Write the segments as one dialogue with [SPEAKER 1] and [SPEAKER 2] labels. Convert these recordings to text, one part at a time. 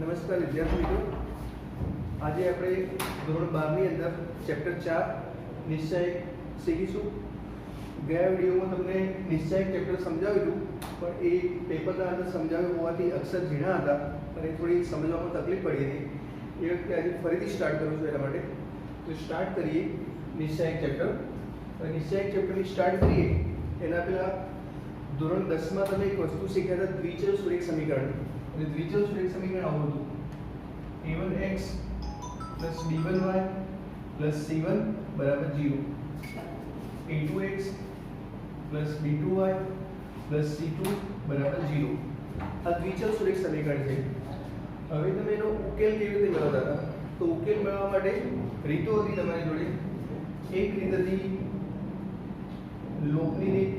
[SPEAKER 1] નમસ્કાર વિદ્યાર્થી મિત્રો, આજે આપણે ધોરણ 12 ની અંદર ચેપ્ટર 4 નિશ્ચય શીખીશું. ગયા વિડીયોમાં તમને નિશ્ચય ચેપ્ટર સમજાવ્યું હતું, પણ એ પેપરના અંદર સમજાવ્યું હોવાથી અક્ષર ઝીણા હતા અને થોડી સમજવામાં તકલીફ પડી હતી. એ વખતે આજે ફરીથી સ્ટાર્ટ કરું છું. એના માટે તો સ્ટાર્ટ કરીએ નિશ્ચય ચેપ્ટર. નિશ્ચય ચેપ્ટરની સ્ટાર્ટ કરીએ એના પહેલાં ધોરણ 10માં તમે એક વસ્તુ શીખ્યા હતા, દ્વિચલ સુરેખ સમીકરણ. અને દ્વિચલ સુરેખ સમીકરણ આવું હતું: a1x b1y c1 બરાબર 0, a2x b2y c2 બરાબર 0. આ દ્વિચલ સુરેખ સમીકરણ છે. હવે તમે એનો ઉકેલ કેવી રીતે મેળવતા હતા? તો ઉકેલ મેળવવા માટે રીતો હતી તમારી જોડે. એક રીત હતી લોપની રીત,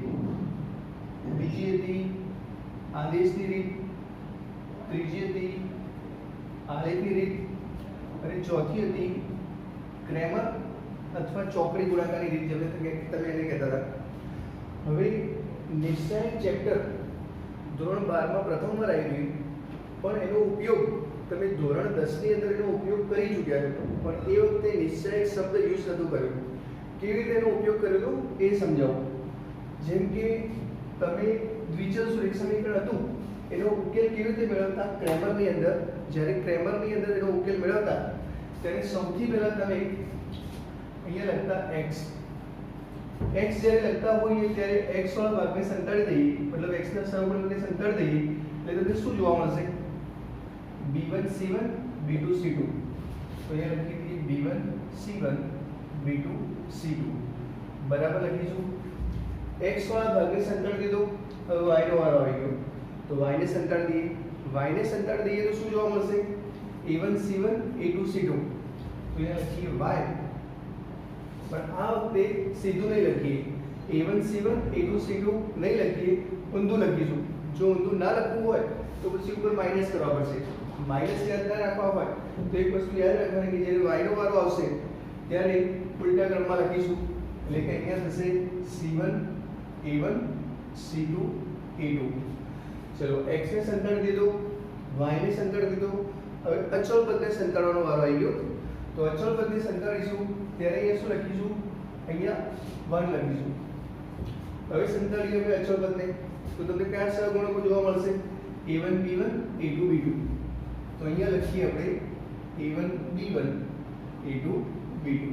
[SPEAKER 1] બીજી હતી આદેશની રીત, ત્રીજી હતી આલેખની રીત અને ચોથી હતી ક્રેમર અથવા ચોકડી ગુણાકારની રીત, જેમ તમે એને કહેતા હતા. હવે નિશ્ચય ચેપ્ટર ધોરણ 12 માં પ્રથમવાર આવી ગયું, પણ એનો ઉપયોગ તમે ધોરણ 10 ની અંદર એનો ઉપયોગ કરી ચૂક્યા છો, પણ એ વખતે નિશ્ચય શબ્દ યુઝ નહોતું કર્યું. કેવી રીતે એનો ઉપયોગ કર્યો હતો એ સમજાવું. જેમ કે તમે દ્વિચલ સુરેખ સમીકરણ હતું એનો ઉકેલ કેવી રીતે મેળવતા? ક્રેમરની અંદર. જ્યારે ક્રેમરની અંદર એનો ઉકેલ મેળવતા ત્યારે સૌથી પહેલા તમે અહીંયા લખતા x. x જ્યારે લખતા હોઈએ ત્યારે x વાળા ભાગને સંતાડી દઈએ, મતલબ x ના સહગુણકને સંતાડી દઈએ એટલે તમને શું જોવા મળશે? b1 c1 b2 c2. તો અહીંયા લખી દઈએ b1 c1 b2 c2 બરાબર લખીશું. x વાળા ભાગને સંતાડી દીધો, હવે y નો વારો આવી ગયો તો y ને સંતાડી દઈએ. y ને સંતાડી દઈએ તો શું જોવા મળશે? a1 c1 a2 c2. તો અહીંયા લખીએ y, પણ આ વખતે સીધું નહીં લખીએ. a1 c1 a2 c2 નહીં લખીએ, ઊંધું લખીશું. જો ઊંધું ના લખવું હોય તો પછી ઉપર માઈનસ કરવા પડશે. માઈનસ યાદ ના રાખવા હોય તો એક વસ્તુ યાદ રાખવાની કે જ્યારે y નો વારો આવશે ત્યારે ઉલટા ક્રમમાં લખીશું. એટલે કે અહીંયા થશે c1 a1 c2 a2. ચલો, x ને સંતાડી દીધો, y ને સંતાડી દીધો. હવે અચળ પદને સંતાડવાનો વારો આવી ગયો. તો અચળ પદને સંતાડીશું ત્યારે અહીંયા શું લખીશું? અહીંયા 1 લખીશું. હવે સંતાડીએ હવે અચળ પદને તો તમને કયા સહગુણકો જોવા મળશે? a1 b1 a2 b2. તો અહીંયા લખીએ આપણે a1 b1 a2 b2.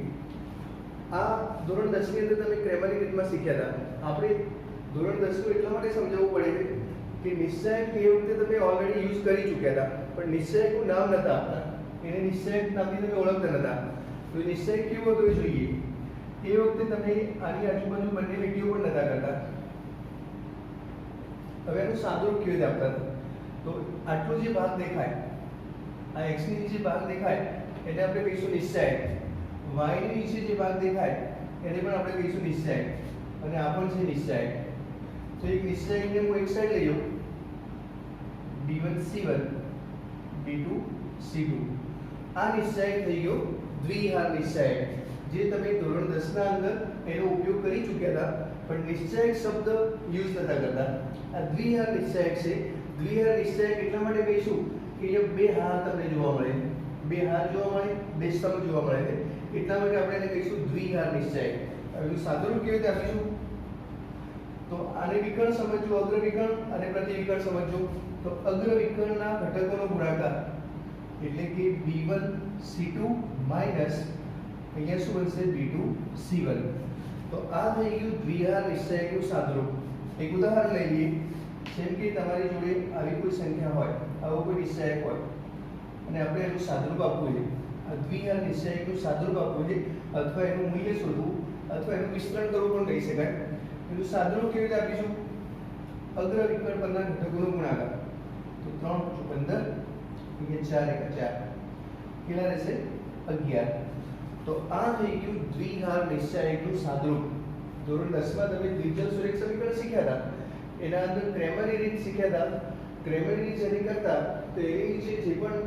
[SPEAKER 1] આ ધોરણ 10 ની અંદર તમે ક્રેમરની રીતમાં શીખ્યા હતા. આપણે ધોરણ 10 નું એટલા માટે સમજાવવું પડે કે નિશ્ચયક એ વખતે તમે ઓલરેડી યુઝ કરી ચૂક્યા હતા, પણ નિશ્ચયકનું નામ નતા આપતા. એને નિશ્ચયક નામથી તમે ઓળખતા નતા. તો નિશ્ચયક કેવું હતું એ જોઈએ. એ વખતે તમે આની આજુબાજુ બંને લીટીઓ પણ નતા કરતા. હવે એનું સાદુરૂપ કેવી રીતે આપતા? તો આટલો જે ભાગ દેખાય, આ x ની નીચે ભાગ દેખાય એને આપણે કહીશું નિશ્ચયક. y ની નીચે જે ભાગ દેખાય એને પણ આપણે કહીશું નિશ્ચયક. અને આ પણ છે નિશ્ચયક. તો એક નિશ્ચયકને હું એક સાઈડ લઈ જાઉં, b1 c1 b2 c2. આ નિશ્ચયક થઈ ગયો દ્વિહાર નિશ્ચયક, જે તમે ધોરણ 10 ના અંદર એનો ઉપયોગ કરી ચૂક્યા હતા, પણ નિશ્ચયક શબ્દ યુઝ નતા કરતા. આ દ્વિહાર નિશ્ચયક છે. દ્વિહાર નિશ્ચયક એટલા માટે કહીશું કે એ બે હાર તમને જોવા મળે, બે હાર જોવા મળે, બે સ્તંભ જોવા મળે છે. એટલા માટે આપણે એને કહીશું દ્વિહાર નિશ્ચયક. હવે સાદુરૂપ કેવી રીતે આપીશું? તો આને વિકર્ણ સમજજો, અગ્ર વિકર્ણ અને પ્રતિવિકર્ણ સમજજો. તો અગ્ર વિકર્ણના ઘટકોનો ગુણાકાર એટલે કે b1 c2 માઈનસ અહીંયા શું બનશે? b2 c1. તો આ થઈ ગયું દ્વિહાર નિશ્ચયકનું સાદુરૂપ. એક ઉદાહરણ લઈએ. જેમ કે તમારી જોડે આવી કોઈ સંખ્યા હોય, આવો કોઈ નિશ્ચયક હોય અને આપણે એનું સાદુરૂપ આપવું છે. આ દ્વિહાર નિશ્ચયકનું સાદુરૂપ આપવું છે, અથવા એનું મૂલ્ય શોધવું, અથવા એનું વિસ્તરણ કરવું પણ કહી શકાય. એનું સાદુરૂપ કેવી રીતે આપીશું? અગ્ર વિકર્ણ પરના ઘટકોનો ગુણાકાર. તો 3 × 15 અહીંયા 4 × 4 કેટલા રહેશે? 11. તો આ થઈ ગયું દ્વિહાર નિશ્ચયકનું સાદુરૂપ. ધોરણ 10 માં તમે દ્વિચલ સુરેખ સમીકરણ શીખ્યા હતા, એના અંદર ક્રેમરની રીત શીખ્યા હતા. ક્રેમરની રીત જેને કરતા તો એની નીચે જે પણ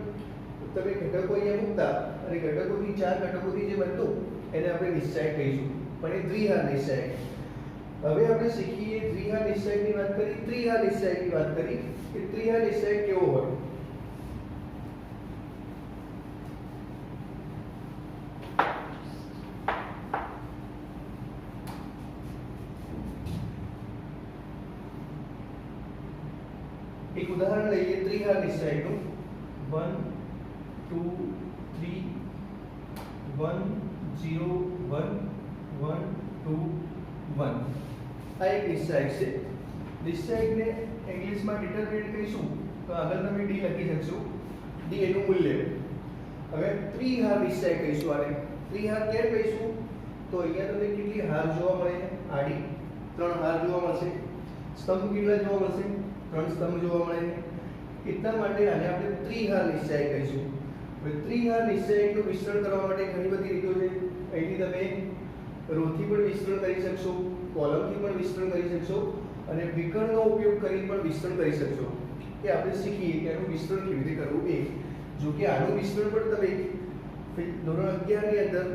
[SPEAKER 1] તમે ઘટકો અહીંયા મૂકતા અને ઘટકોથી 4 ઘટકોથી જે બનતું એને આપણે નિશ્ચયક કહીશું, પણ એ દ્વિહાર નિશ્ચયક. હવે આપણે શીખીએ દ્વિહાર નિશ્ચયકની વાત કરી, ત્રિહાર નિશ્ચયકની વાત કરી કે ત્રિહાર નિશ્ચયક કેવો હોય. હાર નિશ્ચયકનું 1 2 3 1 0 1 1 2 1 આ એક નિશ્ચયક છે. નિશ્ચયકને ઇંગ્લિશમાં ડિટરમિનન્ટ કહીશું તો આગળ તમે ડી લખી શકશો. ડી એનું મૂલ્ય. હવે ત્રિહાર નિશ્ચયક કહીશું. આને ત્રિહાર કેમ કહીશું તો અહીંયા તમને કેટલી હાર જોવા મળે છે? આડી 3 હાર જોવા મળશે. સ્તંભ કેટલા જોવા મળશે? 3 સ્તંભ જોવા મળે છે. એટલા માટે આને આપણે ત્રિહાર નિશ્ચયક કહીશું. હવે ત્રિહાર નિશ્ચયકનું વિસ્તરણ કરવા માટે ઘણી બધી રીતો છે. અહીંથી તમે રોથી પણ વિસ્તરણ કરી શકશો, કોલમથી પણ વિસ્તરણ કરી શકશો અને વિકર્ણનો ઉપયોગ કરી પણ વિસ્તરણ કરી શકશો. એ આપણે શીખીએ કે આનું વિસ્તરણ કેવી રીતે કરવું. જો કે આનું વિસ્તરણ પણ તમે ધોરણ 11 ની અંદર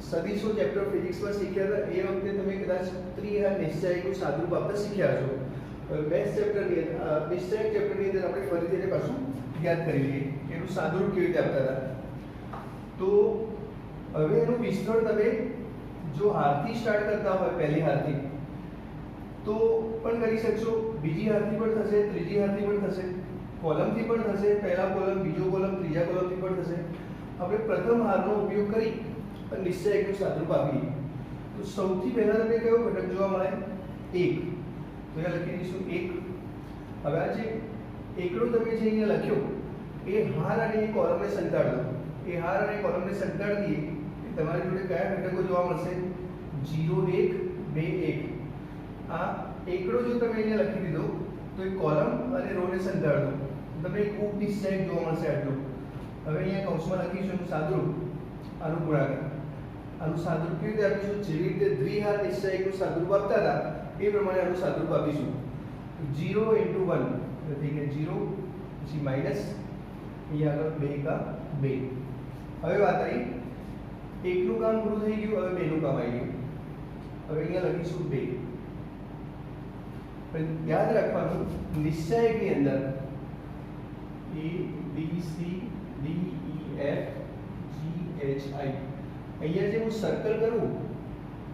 [SPEAKER 1] સદીશો ચેપ્ટર ફિઝિક્સમાં શીખ્યા હતા. એ વખતે તમે કદાચ ત્રિહાર નિશ્ચયકનું સાદુરૂપ આપતા શીખ્યા છો. બેઝ ચેપ્ટરની અંદર નિશ્ચયક ચેપ્ટરની અંદર આપણે ફરીથી એને પાછું યાદ કરી લઈએ કે એનું સાદુરૂપ કેવી રીતે આપતા હતા. તો હવે એનું વિસ્તરણ તમે જો હારથી સ્ટાર્ટ કરતા હોય, પહેલી હારથી તો પણ કરી શકશો, બીજી હારથી પણ થશે, ત્રીજી હારથી પણ થશે, કોલમથી પણ થશે, પહેલા કોલમ, બીજો કોલમ, ત્રીજા કોલમથી પણ થશે. આપણે પ્રથમ હારનો ઉપયોગ કરી અને નિશ્ચયકનું સાદુરૂપ આપીએ. તો સૌથી પહેલા તમને કયો ઘટક જોવા મળે? 1. તો અહીંયા લખી દઈશું 1. હવે આ જે એકડો તમે જે અહીંયા લખ્યો એ હાર અને એ કોલમને સંતાડ દો. એ હાર અને કોલમને સંતાડ દઈએ કે તમારી જોડે કયા ઘટકો જોવા મળશે? 0 1 2 1. આ એકડો જો તમે અહીંયા લખી દીધો તો એ કોલમ અને રો ને સંતાડ દો. તમને એક ઉપનિશ્ચયક જોવા મળશે આટલું. હવે અહીંયા કૌંસમાં લખીશું એનું સાદુરૂપ, આનું ગુણાકાર. આનું સાદુરૂપ કેવી રીતે આપીશું? જેવી રીતે દ્વિહાર નિશ્ચયકનું સાદુરૂપ આપતા હતા એ પ્રમાણે આનું સાદુરૂપ આપીશું. 0 * 1 એટલે થઈ ગયા 0, પછી માઈનસ, અહીંયા આગળ 2 કા 2. હવે વાત આવી, એકનું કામ પૂરું થઈ ગયું, હવે બેનું કામ આવી ગયું. હવે અહીંયા લખીશું 2. પણ યાદ રાખવાનું નિશ્ચયકની અંદર A B C D E F G H I અહીંયા જે હું સર્કલ કરું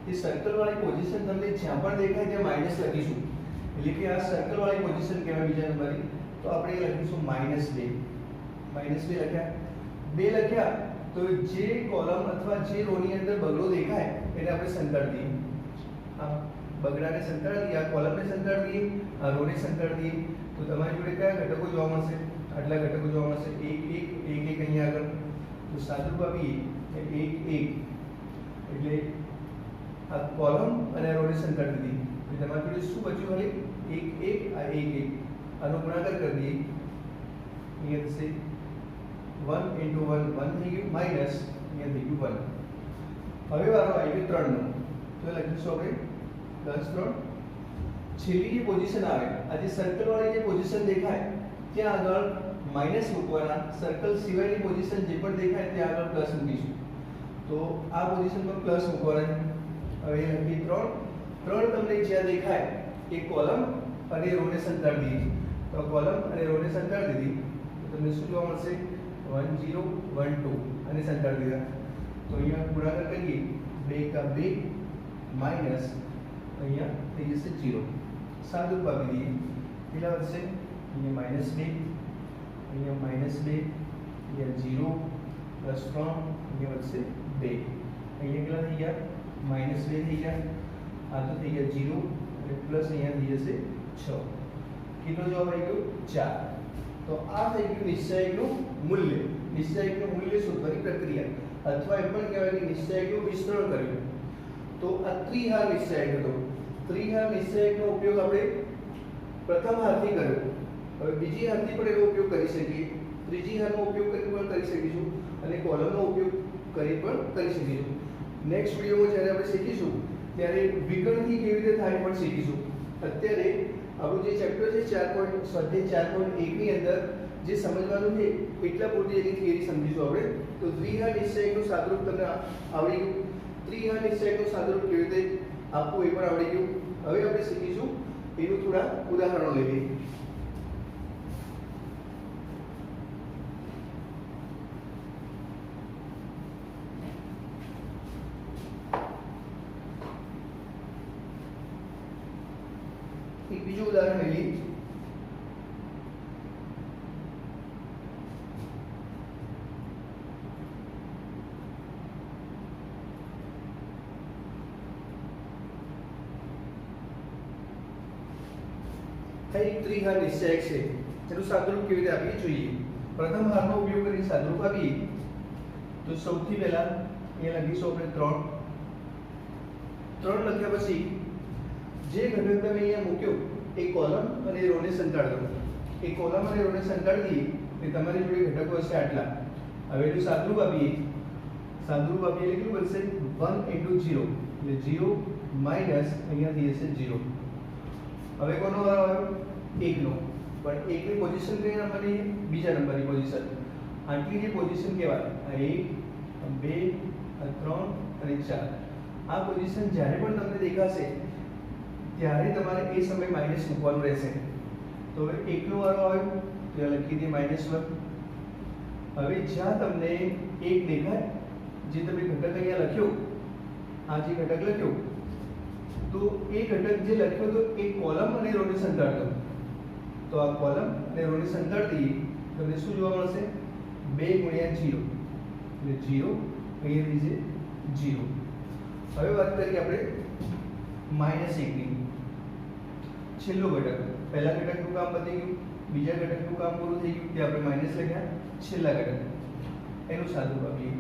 [SPEAKER 1] એ સર્કલ વાળી પોઝિશન તમને જ્યાં પણ દેખાય ત્યાં માઈનસ લખીશું. એટલે કે આ સર્કલ વાળી પોઝિશન કહેવાય બીજા નંબરની. તો આપણે એ લખીશું -2. -2 લખ્યા. 2 લખ્યા તો જે કોલમ અથવા જે રો ની અંદર બગડો દેખાય એને આપણે સંતાડી દઈએ. આ બગડાને સંતાડી દઈએ, આ કોલમને સંતાડી દઈએ, આ રો ને સંતાડી દઈએ. તો તમારી જોડે કયા ઘટકો જોવા મળશે? આટલા ઘટકો જોવા મળશે. 1 1 1 1 અહીંયા આગળ. તો સાદુરૂપ આપીએ 1 1 એટલે આ કોલમ અને રો ને સંતાડી દીધી. એટલે તમારી જોડે શું બચ્યું? ખાલી 1 1 આ 1 1 આનો ગુણાકાર કરી દઈએ. અહીંયા થશે 1 * 1 1 થઈ ગયું, માઈનસ અહીંયા થઈ ગયું 1. હવે વારો આવી ગયો 3 નો. તો લખીશું આપણે +3. છેલ્લી જે પોઝિશન આવે, આ જે સર્કલ વાળી જે પોઝિશન દેખાય ત્યાં આગળ માઈનસ મૂકવાના. સર્કલ સિવાયની પોઝિશન જે પણ દેખાય ત્યાં આગળ પ્લસ મૂકીશું. તો આ પોઝિશન પર પ્લસ મૂકવાના. હવે લખી 3 તમને જ્યાં દેખાય એ કોલમ અને રો ને સંતાડી દઈએ. તો કોલમ અને રો ને સંતાડી દીધી તો તમને શું જોવા મળશે? 1 0 1 2 અને સંતાડી દીધા. તો અહીંયા ગુણાકાર કરીએ 2 કા 2 માઈનસ અહીંયા થઈ જશે 0. સાદુરૂપ આપી દઈએ. કેટલા વધશે? અહીંયા -2, અહીંયા -2, અહીંયા 0 +3, અહીંયા વધશે 2. અહીંયા કેટલા થઈ ગયા? -2 થઈ ગયા. આ તો થઈ ગયા 0 અને પ્લસ અહીંયા થઈ જશે 6. કેટલો જવાબ આવી ગયો? 4. તો આ થઈ ગયું નિશ્ચયકનું મૂલ્ય. નિશ્ચયકનું મૂલ્ય શોધવાની પ્રક્રિયા અથવા એમ પણ કહેવાય કે નિશ્ચયકનું વિસ્તરણ કર્યું. તો આ ત્રિહાર નિશ્ચયક હતો. ત્રિહાર નિશ્ચયકનો ઉપયોગ આપણે પ્રથમ હારથી કર્યો. હવે બીજી હારથી પણ એનો ઉપયોગ કરી શકીએ, ત્રીજી હારનો ઉપયોગ કરી પણ કરી શકીશું અને કોલમનો ઉપયોગ કરી પણ કરી શકીશું. નેક્સ્ટ વિડિયોમાં જ્યારે આપણે શીખીશું ત્યારે વિકર્ણથી કેવી રીતે થાય પણ શીખીશું. અત્યારે આપણું જે ચેપ્ટર છે 4.1 ની અંદર જે સમજવાનું છે એટલા પૂરતી એની થિયરી સમજીશું આપણે. તો દ્વિહાર નિશ્ચયકનું સાદુરૂપ તમને આવડી ગયું. ત્રિહાર નિશ્ચયકનું સાદુરૂપ કેવી રીતે આપવું એ પણ આવડી ગયું. હવે આપણે શીખીશું એનું થોડા ઉદાહરણો લઈએ. એક બીજું ઉદાહરણ લઈએ. આ એક ત્રિહાર નિશ્ચયક છે તેનું સાદુરૂપ કેવી રીતે આપીએ જોઈએ. પ્રથમ હારનો ઉપયોગ કરીને સાદુરૂપ આપીએ તો સૌથી પહેલા અહીંયા લખીશું આપણે 3 લખ્યા પછી જે ઘટક તમે અહીંયા મૂક્યો એ કોલમ અને રોને સંતાડ દો. એ કોલમ અને રોને સંતાડી દઈએ એટલે તમારી જોડે ઘટકો હશે આટલા. હવે એનું સાદુરૂપ આપીએ એટલે કેટલું બનશે 1 * 0 એટલે 0 માઈનસ અહીંયાથી હશે 0. હવે કોનો વારો આવ્યો 1 નો, પણ 1 ની પોઝિશન કઈ નંબરની? બીજા નંબરની પોઝિશન. આટલી જે પોઝિશન કહેવાય આ 1 2 3 અને 4. આ પોઝિશન જ્યારે પણ તમને દેખાશે ત્યારે તમારે એ સમય માઈનસ મૂકવાનું રહેશે. તો હવે 1 નો વારો આવ્યો તો લખી દઈએ -1. હવે જ્યાં તમને 1 દેખાય જે તમે ઘટક અહીંયા લખ્યો, આ જે ઘટક લખ્યો તો એ ઘટક જે લખ્યો તો એ કોલમ અને રોને સંતાડ દો. તો આ કોલમ અને રોને સંતાડ દઈએ તો તમને શું જોવા મળશે 2 * 0 એટલે 0 અહીંયા છે 0. હવે વાત કરીએ આપણે -1 ની. છેલ્લો ઘટક, પહેલા ઘટકનું કામ પતી ગયું, બીજા ઘટકનું કામ પૂરું થઈ ગયું, તે આપણે માઈનસ લખ્યા. છેલ્લા ઘટક એનું સાદુરૂપ આપીએ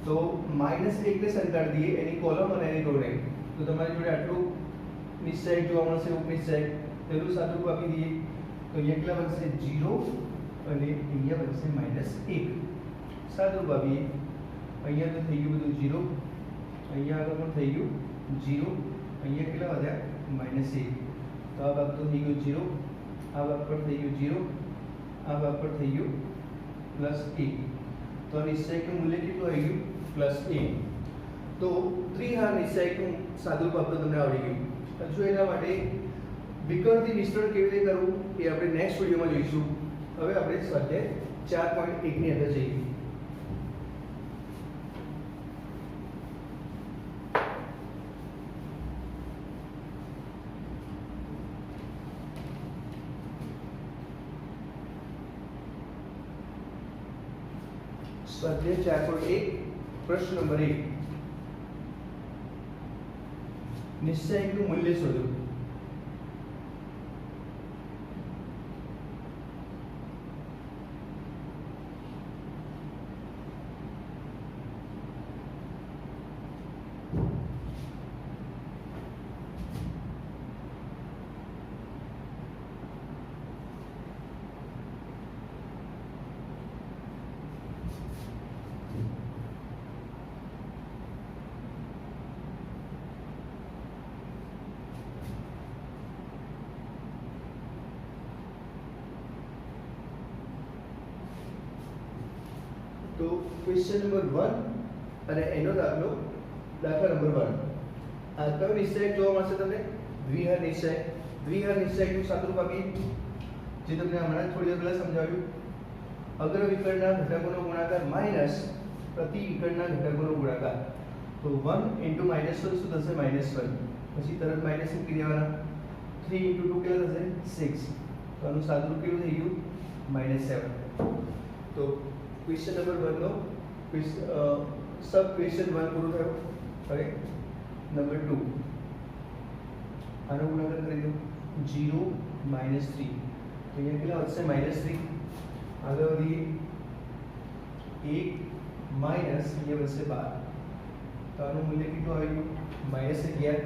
[SPEAKER 1] તો -1 ને સંતાડી દઈએ એની કોલમ અને એની રોને. તો તમારી જોડે આટલું નિશ્ચયક જોવા મળશે, ઉપનિશ્ચયક. તેનું સાદુરૂપ આપી દઈએ તો અહીંયા કેટલા બનશે 0 અને અહીંયા બનશે -1. સાદુરૂપ આપીએ અહીંયા તો થઈ ગયું બધું 0, અહીંયા આગળ પણ થઈ ગયું 0, અહીંયા કેટલા વધ્યા -1. તો આ ભાગ તો થઈ ગયો 0, આ ભાગ પર થઈ ગયું 0, આ ભાગ પર થઈ ગયું +1. તો નિશ્ચયકનું મૂલ્ય કેટલું આવી ગયું +1. તો ત્રિહાર નિશ્ચયકનું સાદુરૂપ આપણને તમને આવડી ગયું. હજુ એના માટે વિકર્ણથી મિશ્રણ કેવી રીતે કરવું એ આપણે નેક્સ્ટ વિડીયોમાં જોઈશું. હવે આપણે સ્વાધ્યાય 4.1 ની અંદર જઈએ. સ્વાધ્યાય 4.1 પ્રશ્ન નંબર 1 નિશ્ચયકનું મૂલ્ય શોધો. તો ક્વેશ્ચન નંબર 1 અને એનો દાખલા નંબર 1. આ કયો નિશ્ચયક જોવા મળશે તમને? દ્વિહાર નિશ્ચયક. દ્વિહાર નિશ્ચયકનું સાદુરૂપ આપીએ જે તમને હમણાં થોડી વાર પહેલા સમજાવ્યું. અગ્ર વિકર્ણના ઘટકોનો ગુણાકાર માઈનસ પ્રતિ વિકર્ણના ઘટકોનો ગુણાકાર. તો 1 * -1 શું થશે -1. પછી તરત માઈનસ મૂકી દેવાના. 3 * 2 કેટલા થશે 6. તો આનું સાદુરૂપ કેવું થઈ ગયું -7. તો ક્વેશ્ચન નંબર 1 નો સબ ક્વેશ્ચન 1 પૂરો થયો. હવે નંબર 2 આનો ગુણાકાર કરી દો 0 - 3. તો અહીંયા કેટલા વધશે -3. આગળ વધીએ 1 માઈનસ અહીંયા વધશે 12. તો આનું મૂલ્ય કેટલું આવી ગયું -11.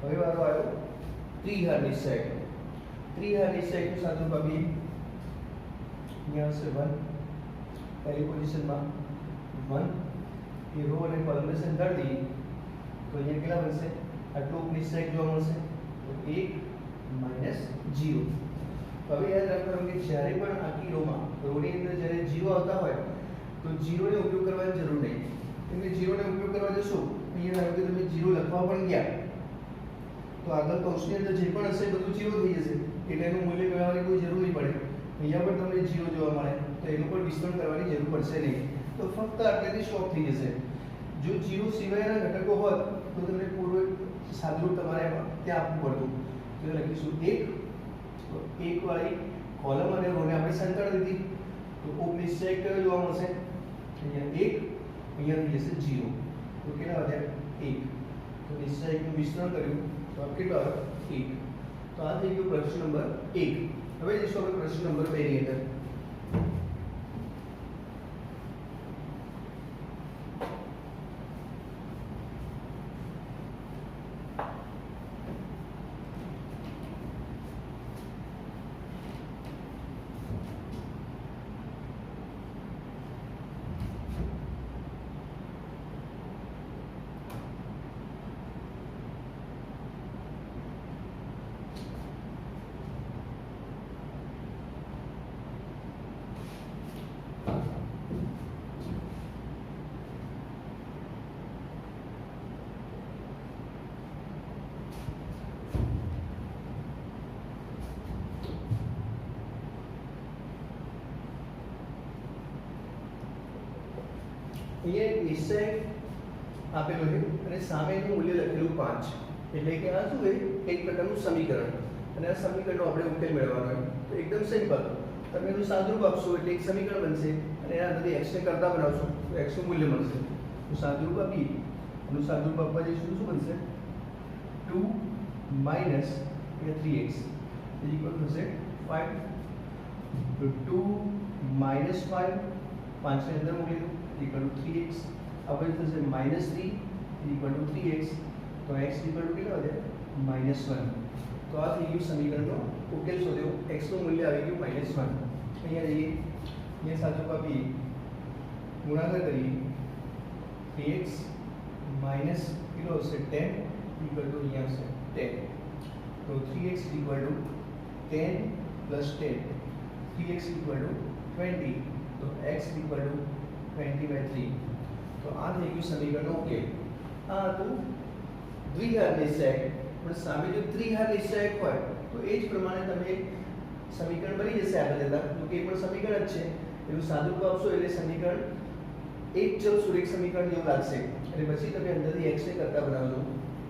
[SPEAKER 1] હવે વારો આવ્યો ત્રિહાર નિશ્ચયક. ત્રિહાર નિશ્ચયકનું સાદુરૂપ આપીએ અહીંયા હશે 1. પહેલી પોઝિશનમાં 1 એ રો અને કોલમને સંતાડી દઈએ તો અહીંયા કેટલા બનશે? આટલું નિશ્ચયક જોવા મળશે તો 1 - 0. હવે યાદ રાખવાનું કે જ્યારે પણ આખી રોની અંદર જ્યારે 0 આવતા હોય તો 0 ને ઉપયોગ કરવાની જરૂર નહીં. કેમ કે 0 ને ઉપયોગ કરવા જશો અહીંયા ધારો કે તમે 0 લખવા પણ ગયા તો આગળ કૌંસની અંદર જે પણ હશે બધું 0 થઈ જશે એટલે એનું મૂલ્ય મેળવવાની કોઈ જરૂર નહીં પડે. અહીંયા પણ તમને 0 જોવા મળે તો એનું પણ વિસ્તરણ કરવાની જરૂર પડશે નહીં. તો ફક્ત આટલેથી સ્ટોપ થઈ જશે. જો 0 સિવાયના ઘટકો હોત તો તમને પૂર્વ સાદુરૂપ તમારે ત્યાં આપવું પડતું. તો લખીશું 1. તો 1 વાળી કોલમ અને રોને આપણે સંતાડી દીધી તો ઉપનિશ્ચયક કયો જોવા મળશે? અહીંયા 1, અહીંયા થઈ જશે 0. તો કેટલા વધ્યા 1. તો નિશ્ચયકનું વિસ્તરણ કર્યું તો કેટલા આવે 1. તો આ થઈ ગયો પ્રશ્ન નંબર 1. હવે જઈશું આપણે પ્રશ્ન નંબર 2 ની અંદર. અહીંયા એક નિશ્ચય આપેલો છે અને સામે એનું મૂલ્ય લખેલું 5, એટલે કે આ શું છે એક પ્રકારનું સમીકરણ, અને આ સમીકરણનો આપણે ઉકેલ મેળવવાનો છે. તો એકદમ સિમ્પલ, તમે એનું સાદુરૂપ આપશો એટલે એક સમીકરણ બનશે અને એના અંદરથી x ને કરતા બનાવશો તો x નું મૂલ્ય મળશે. તો સાદુરૂપ આપી એનું સાદુરૂપ આપવા જઈશું તો શું બનશે 2 માઇનસ 3x ઇક્વલ થશે 5. તો 2 માઇનસ 5 5 ને અંદર મૂકી દો इक्वल टू 3x. अब इधर से -3 इक्वल टू 3x, तो x इक्वल टू कितना हो जाए -1. तो आ થઈ ગયું સમીકરણનો ઉકેલ શોધ્યો. x નું મૂલ્ય આવી ગયું -1. અહીંયા જઈએ, અહીંયા સાચું કાપી ગુણાકાર કરીએ 3x માઈનસ કેટલો હશે 10 ઇક્વલ ટુ અહીંયા હશે 10. તો 3x equal to 10 plus 10, 3x equal to 20. તો x ઇક્વલ ટુ 20/3. તો આ થઈ ગયું સમીકરણનો ઉકેલ. આ હતું દ્વિઘાત નિશ્ચયક, પણ સામે જો ત્રિઘાત નિશ્ચયક હોય તો એ જ પ્રમાણે તમે સમીકરણ બની જશે આગળ જતા. તો કે પણ સમીકરણ જ છે, એનું સાદુરૂપ આપશો એટલે સમીકરણ એક ચલ સુરેખ સમીકરણ જેવું લાગશે, અને પછી તમે અંદરથી x ને કરતા બનાવજો.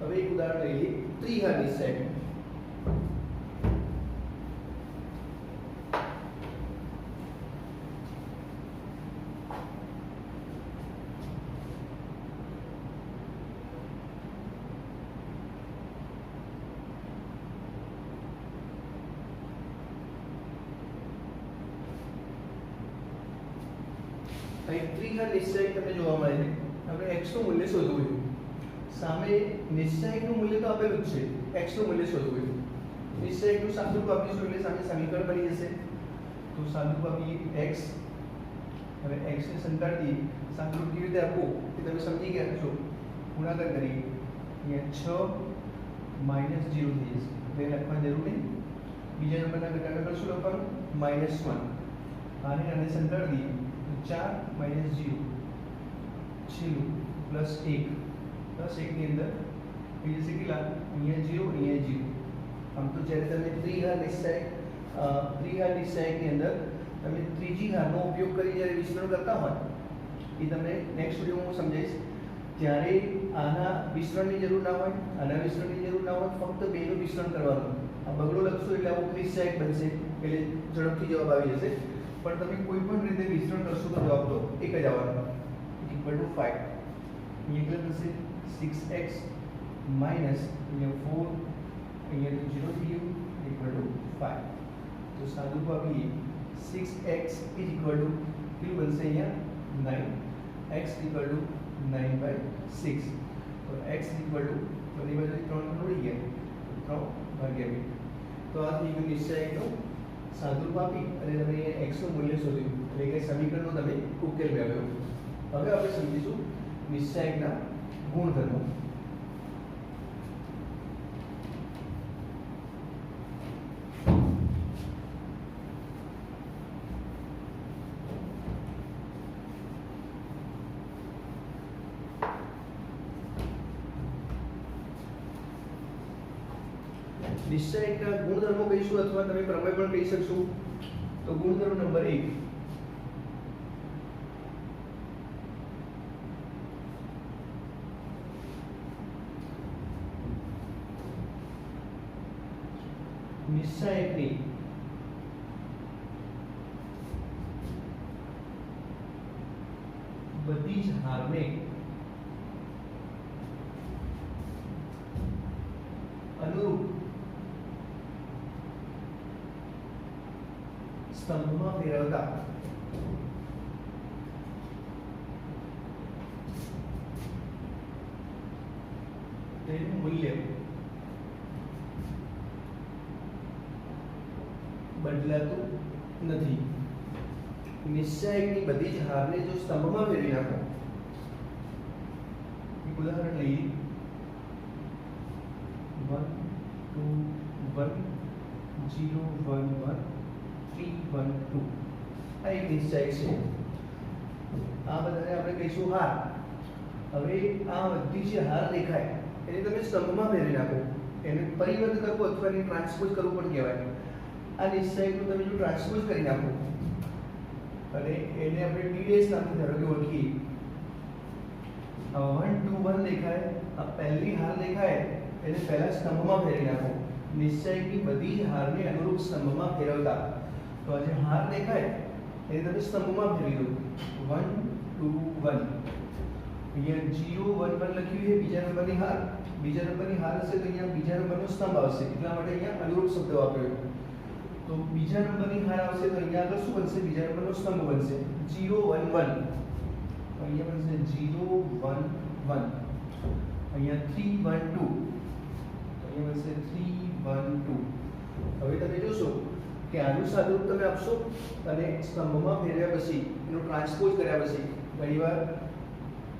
[SPEAKER 1] હવે એક ઉદાહરણ લઈએ ત્રિઘાત નિશ્ચયક. અહીં ત્રિઘાત નિશ્ચયક તમને જોવા મળે છે. આપણે x નું મૂલ્ય શોધવું છે. સામે નિશ્ચયકનું મૂલ્ય તો આપેલું જ છે, x નું મૂલ્ય શોધવું છે. નિશ્ચયકનું સાદુરૂપ આપીશું એટલે સામે સમીકરણ બની જશે. તો સાદુરૂપ આપીએ x. હવે x ને સંતાડી સાદુરૂપ કેવી રીતે આપવું એ તમે સમજી ગયા છો. ગુણાકાર કરીએ અહીંયા 6 - 0 થઈ જશે, એટલે લખવાની જરૂર નહીં. બીજા નંબરના ઘટાડા શું લખવાનું -1. આને સંતાડી 4 - 0 છેલ્લું પ્લસ 1 ની અંદર એ જશે કેટલા અહીંયા 0 અહીંયા 0. આમ તો જ્યારે તમે ત્રિઘાત નિશ્ચયકની અંદર તમે ત્રીજી ઘાતનો ઉપયોગ કરી જ્યારે વિસ્તરણ કરતા હોય, એ તમને નેક્સ્ટ વિડીયોમાં હું સમજાવીશ. ત્યારે આના વિસ્તરણની જરૂર ના હોય, આના વિસ્તરણની જરૂર ના હોય, ફક્ત બેનું વિસ્તરણ કરવાનું. આ બગડો લખશો એટલે આવું નિશ્ચયક બનશે, એટલે ઝડપથી જવાબ આવી જશે. પણ તમે કોઈ પણ રીતે વિસ્તરણ કરશો તો જવાબ તો એક જ આવવાનો, ઇક્વલ ટુ 5. અહીંયા કેટલું થશે 6x માઇનસ અહીંયા 4, અહીંયા તો 0 થઈ ગયું, ઇક્વલ ટુ 5. તો સાદુરૂપ આપીએ 6x ઇક્વલ ટુ કેટલું બનશે અહીંયા 9, x ઇક્વલ ટુ 9/6. તો x ઇક્વલ ટુ બધી બાજુથી 3 ઉડી ગયા, 3/2. તો આ થઈ ગયું નિશ્ચયકનું સાદુરૂપ આપી અને તમે x નું મૂલ્ય શોધ્યું, એટલે કે સમીકરણનો તમે ઉકેલ મેળવ્યો. હવે આપણે સમજીશું નિશ્ચયકના ગુણધર્મો. નિશ્ચયકના ગુણધર્મો કહીશું અથવા તમે પ્રમેય પણ કહી શકશો. તો ગુણધર્મ નંબર 1, નિશ્ચયકની બધી જ હારને અનુરૂપ સ્તંભમાં ફેરવતા તેનું મૂલ્ય બદલાતું નથી. નિશ્ચાયકની બધી જ હારને જો સ્તંભમાં ફેરવી નાખો, એક ઉદાહરણ લઈએ, 1 2 1 0 1 1 3 1 2. આ એક નિશ્ચાયક છે. આ બધાને આપણે કહીશું હાર. હવે આ બધી જે હાર દેખાય એને તમે સ્તંભમાં ફેરવી નાખો, એને પરિવર્ત કરવો અથવા એને ટ્રાન્સપોઝ કરવું પણ કહેવાય. આ નિશ્ચાયકનું તમે જો ટ્રાન્સપોઝ કરી નાખો અને એને આપણે ડી ડેશ નામથી ધારો કે ઓળખીએ, 1 2 1 દેખાય, આ પહેલી હાર દેખાય એને પહેલા સ્તંભમાં ફેરવી નાખો. નિશ્ચાયકની બધી જ હારને અનુરૂપ સ્તંભમાં ફેરવતા, તો આ જે હાર દેખાય એને તમે સ્તંભમાં ફેરવી દો. 1 2 1. અહીંયા 0 1 1 લખ્યું છે બીજા નંબરની હાર. બીજા નંબરની હાર હશે તો અહીંયા બીજા નંબરનો સ્તંભ આવશે, એટલા માટે અહીંયા અનુરૂપ શબ્દ વાપર્યો. તો બીજા નંબરની હાર આવશે તો અહીંયા આગળ શું બનશે? બીજા નંબરનો સ્તંભ બનશે 0 1 1. તો અહીંયા બનશે 0 1 1. અહીંયા 3 1 2. તો અહીંયા બનશે 3 1 2. હવે તમે જોશો કે આનું સાદુરૂપ તમે આપશો અને સ્તંભમાં ફેરવ્યા પછી એનો ટ્રાન્સપોઝ કર્યા પછી ઘણીવાર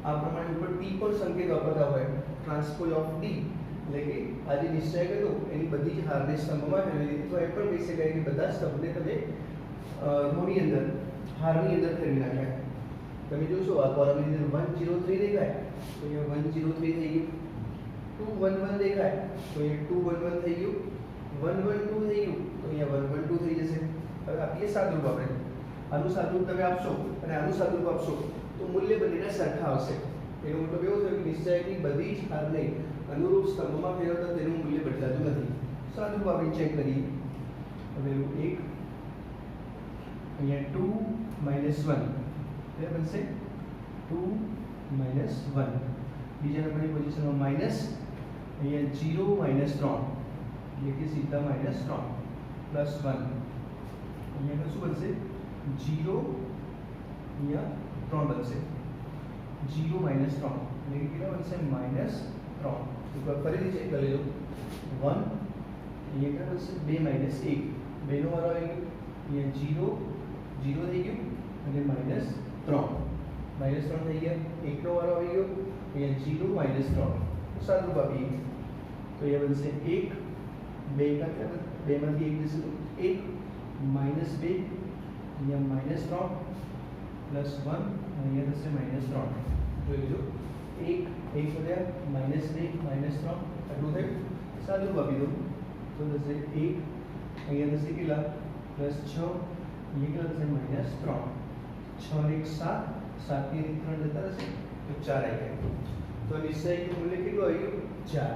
[SPEAKER 1] આ પ્રમાણે ઉપર ટી પણ સંકેત વાપરતા હોય, ટ્રાન્સપોઝ ઓફ ડી, એટલે કે આ જે નિશ્ચય કર્યો એની બધી જ હારને સ્તંભમાં ફેરવી દીધી. તો એ પણ કહી શકાય કે બધા સ્તંભને તમે રોની અંદર, હારની અંદર ફેરવી નાખ્યા. તમે જોશો આ કોલમની અંદર 1 0 3 દેખાય તો અહીંયા 1 0 3 થઈ ગયું. 2 1 1 દેખાય તો અહીંયા 2 1 1 થઈ ગયું. 1 1 2 થઈ ગયું તો અહીંયા 1 1 2 થઈ જશે. હવે આપીએ સાદુરૂપ આપણે. આનું સાદુરૂપ તમે આપશો અને આનું સાદુરૂપ આપશો તો મૂલ્ય બંનેના સરખા આવશે. એનો મતલબ એવો થયો કે નિશ્ચયની બધી જ હારને અનુરૂપ સ્તંભમાં ફેરવતા તેનું મૂલ્ય બદલાતું નથી. સાદુરૂપ આપણે ચેક કરીએ. હવે 1 અહીંયા 2 -1 એ બનશે 2 -1. બીજા નંબરની પોઝિશનમાં માઈનસ, અહીંયા 0 -3 એટલે કે સીધા -3 +1. અહીંયા શું બનશે? 0 અહીંયા 3 બનશે. 0 -3 એટલે કે કેટલા બનશે? -3. એકવાર ફરીથી ચેક કરી લો. 1 અહીંયા કેટલા બનશે? 2 -1. 2 નો વારો આવી ગયો, અહીંયા 0 0 થઈ ગયું અને -3 થઈ ગયા. 1 નો વારો આવી ગયો, અહીંયા 0 -3. સાદુરૂપ આપીએ તો અહીંયા બનશે 1 2 કેટલા? 2 માંથી 1 જશે 1 -2 અહીંયા -3 +1 અહીંયા થશે -3. જોઈ લો 1 1 વધ્યા, -2 -3 આટલું થયું. સાદુરૂપ આપી દો તો થશે 1 અહીંયા થશે કેટલા? +6 અહીંયા કેટલા થશે? -3. 6 ને 1 7, 7 ની 3 જતા રહેશે તો 4 આવી ગયા. તો નિશ્ચયનું મૂલ્ય કેટલું આવી ગયું? 4.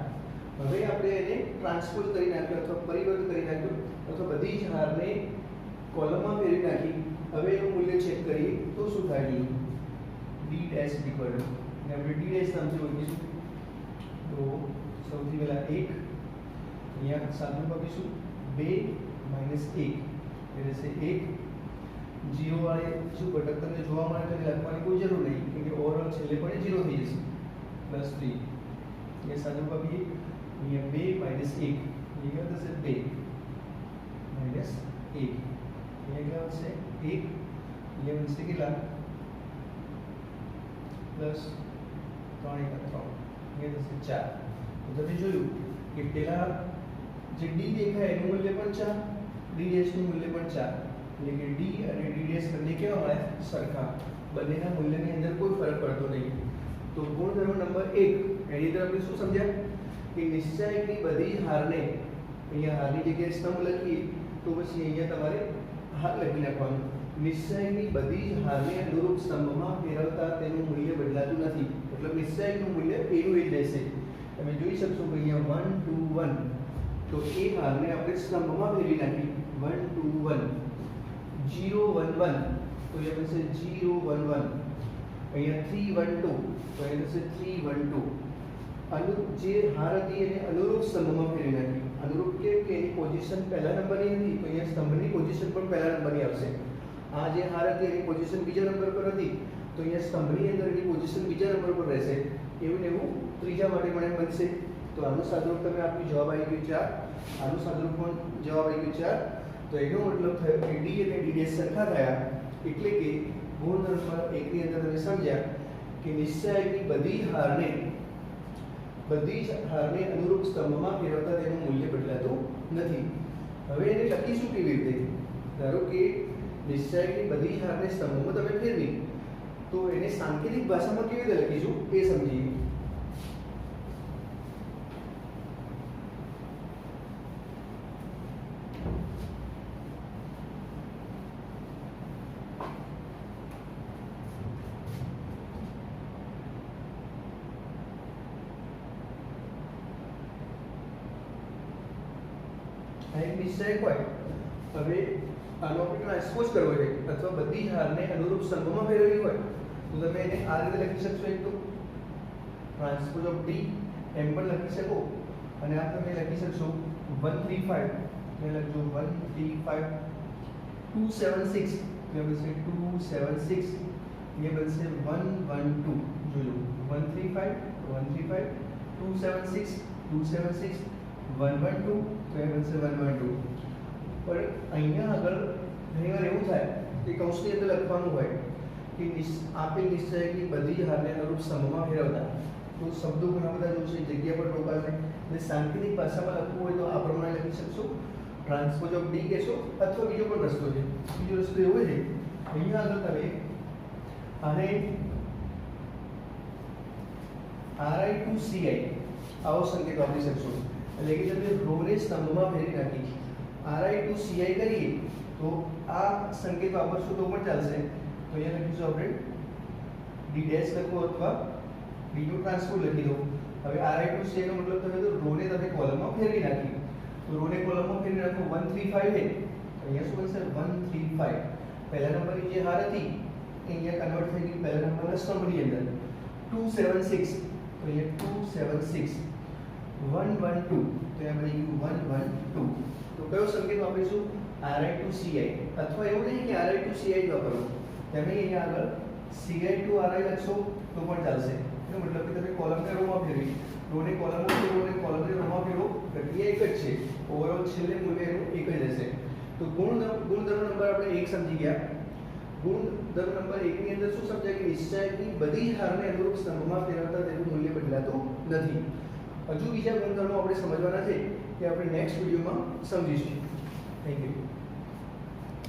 [SPEAKER 1] હવે આપણે એને ટ્રાન્સપોઝ કરી નાખ્યો અથવા પરિવર્ત કરી નાખ્યો અથવા બધી જ હારને કોલમમાં ફેરવી નાખી. હવે એનું મૂલ્ય ચેક કરીએ તો શું થાય? જોઈએ ડી ડેશ ઇક્વલ ટુ, અને આપણે ડી ડેશ નામથી ઓળખીશું. તો સૌથી પહેલા 1 અહીંયા સાદુરૂપ આપીશું. 2 -1 એટલે છે 1. 0 વાળે શું ઘટક તમને જોવા મળે તો લખવાની કોઈ જરૂર નહીં, કેમ કે ઓવરઓલ છેલ્લે પણ 0 થઈ જશે. +3 અહીંયા સાદુરૂપ આપીએ. અહીંયા 2 -1 અહીંયા થશે 2 -1. અહીંયા કેટલા થશે? 1 અહીંયા બનશે કેટલા? +3 અહીંયા થશે 4. તો તમે જોયું કે પેલા જે ડી દેખાય એનું મૂલ્ય પણ 4, ડી ડેશનું મૂલ્ય પણ 4, એટલે કે ડી અને ડી ડેશ બંને કેવા મળે? સરખા. બંનેના મૂલ્યની અંદર કોઈ ફરક પડતો નહીં. તો ગુણધર્મ નંબર 1 એની અંદર આપણે શું સમજ્યા કે નિશ્ચયની બધી જ હારને, અહીંયા હારની જગ્યાએ સ્તંભ લખીએ તો પછી અહીંયા તમારે હાર લખી નાખવાનું. નિશ્ચયની બધી જ હારને અનુરૂપ સ્તંભમાં ફેરવતા તેનું મૂલ્ય બદલાતું નથી. મતલબ નિશ્ચયનું મૂલ્ય એનું એ જ રહેશે. તમે જોઈ શકશો કે અહીંયા 1 2 1 તો એ હારને આપણે સ્તંભમાં ફેરવી નાખી. 1 2 1 0 1 1 તો એ બનશે 0 1 1. અહીંયા 3 1 2 તો એ થશે 3 1 2. જે હાર હતી એને અનુરૂપ સ્તંભમાં ફેરવી નાખી. અનુરૂપ કે એની પોઝિશન પહેલા નંબરની હતી તો અહીંયા સ્તંભની પોઝિશન પણ પહેલા નંબરની આવશે. આ જે હાર હતી એની પોઝિશન બીજા નંબર પર હતી તો અહીંયા સ્તંભની અંદર એની પોઝિશન બીજા નંબર પર રહેશે. એવું ને એવું ત્રીજા માટે મને બનશે. તો આનું સાદુરૂપ તમે આપ્યું, જવાબ આવી ગયો 4. આનું સાદુરૂપ પણ જવાબ આવી ગયો 4. તો એનો મતલબ થયો કે ડી અને ડી સરખા થયા. એટલે કે ગુણધર્મ નંબર 1 ની અંદર તમે સમજ્યા કે નિશ્ચયની બધી જ હારને અનુરૂપ સ્તંભમાં ફેરવતા તેનું મૂલ્ય બદલાતું નથી. હવે એને લખીશું કેવી રીતે? ધારો કે નિશ્ચયની બધી હારને સ્તંભમાં તમે ફેરવી તો એને સાંકેતિક ભાષામાં કેવી રીતે લખીશું એ સમજીએ. એક નિશ્ચય હોય, હવે આનો આપણે ટ્રાન્સપોઝ કરવો છે અથવા બધી જ હારને અનુરૂપ સ્તંભમાં ફેરવવી હોય તો તમે એને આ રીતે લખી શકશો. એક તો ટ્રાન્સપોઝ ઓફ ડી એમ પણ લખી શકો અને આ તમે લખી શકશો 135. તમે લખજો 135 276 એટલે બનશે 276. ये बनશે 112. જોજો 135 276 276 112 તો એ બનશે 112. પણ અહીંયા આગળ ઘણીવાર એવું થાય કે કૌંસની અંદર લખવાનું હોય કે આપેલ નિશ્ચયની બધી જ હારને અનુરૂપ સ્તંભમાં ફેરવતા, તો શબ્દો ઘણા બધા જોશે, જગ્યા પર રોકાશે. એટલે સાંકેતિક ભાષામાં લખવું હોય તો આ પ્રમાણે લખી શકશો, ટ્રાન્સપોઝ ઓફ ડી કહેશો. અથવા બીજો પણ રસ્તો છે. બીજો રસ્તો એવો છે, અહીંયા આગળ તમે આને RI to CI આવો સંકેત વાપરી શકશો. એટલે કે તમે રોને સ્તંભમાં ફેરવી નાખી RI to CI કરીએ તો આ સંકેત વાપરશો તો પણ ચાલશે. તો અહીંયા લખીશું આપણે D ડેશ લખો અથવા D નું ટ્રાન્સપોઝ લખી દો. હવે RI to CI નો મતલબ તમે તો રોને તમે કોલમમાં ફેરવી નાખી. તો રોને કોલમમાં ફેરવી નાખો 135 છે. અહીંયા શું બનશે 135. પહેલા નંબરની જે હાર હતી અહીંયા કન્વર્ટ થઈ ગઈ પહેલા નંબરના સ્તંભની અંદર. 276 તો અહીંયા 276 112 તો અહીંયા બની ગયું 112. તો કયો સંકેત વાપરીશું? RI to CI. અથવા એવું નહીં કે RI to CI જ વાપરો, તમે અહીંયા આગળ CI to RI લખશો તો પણ ચાલશે. એનો મતલબ કે તમે કોલમને રોમાં ફેરવી, રોને કોલમમાં ફેરવો અને કોલમને રોમાં ફેરવો, પ્રક્રિયા એક જ છે. ઓવરઓલ છેલ્લે મૂલ્ય એનું એક જ રહેશે. તો ગુણધર્મ નંબર આપણે 1 સમજી ગયા. ગુણધર્મ નંબર 1 ની અંદર શું સમજાય કે નિશ્ચયની બધી જ હારને અનુરૂપ સ્તંભમાં ફેરવતા તેનું મૂલ્ય બદલાતું નથી. હજુ બીજા ગુણધર્મો આપણે સમજવાના છે કે આપણે નેક્સ્ટ વિડીયોમાં સમજીશું. Thank you.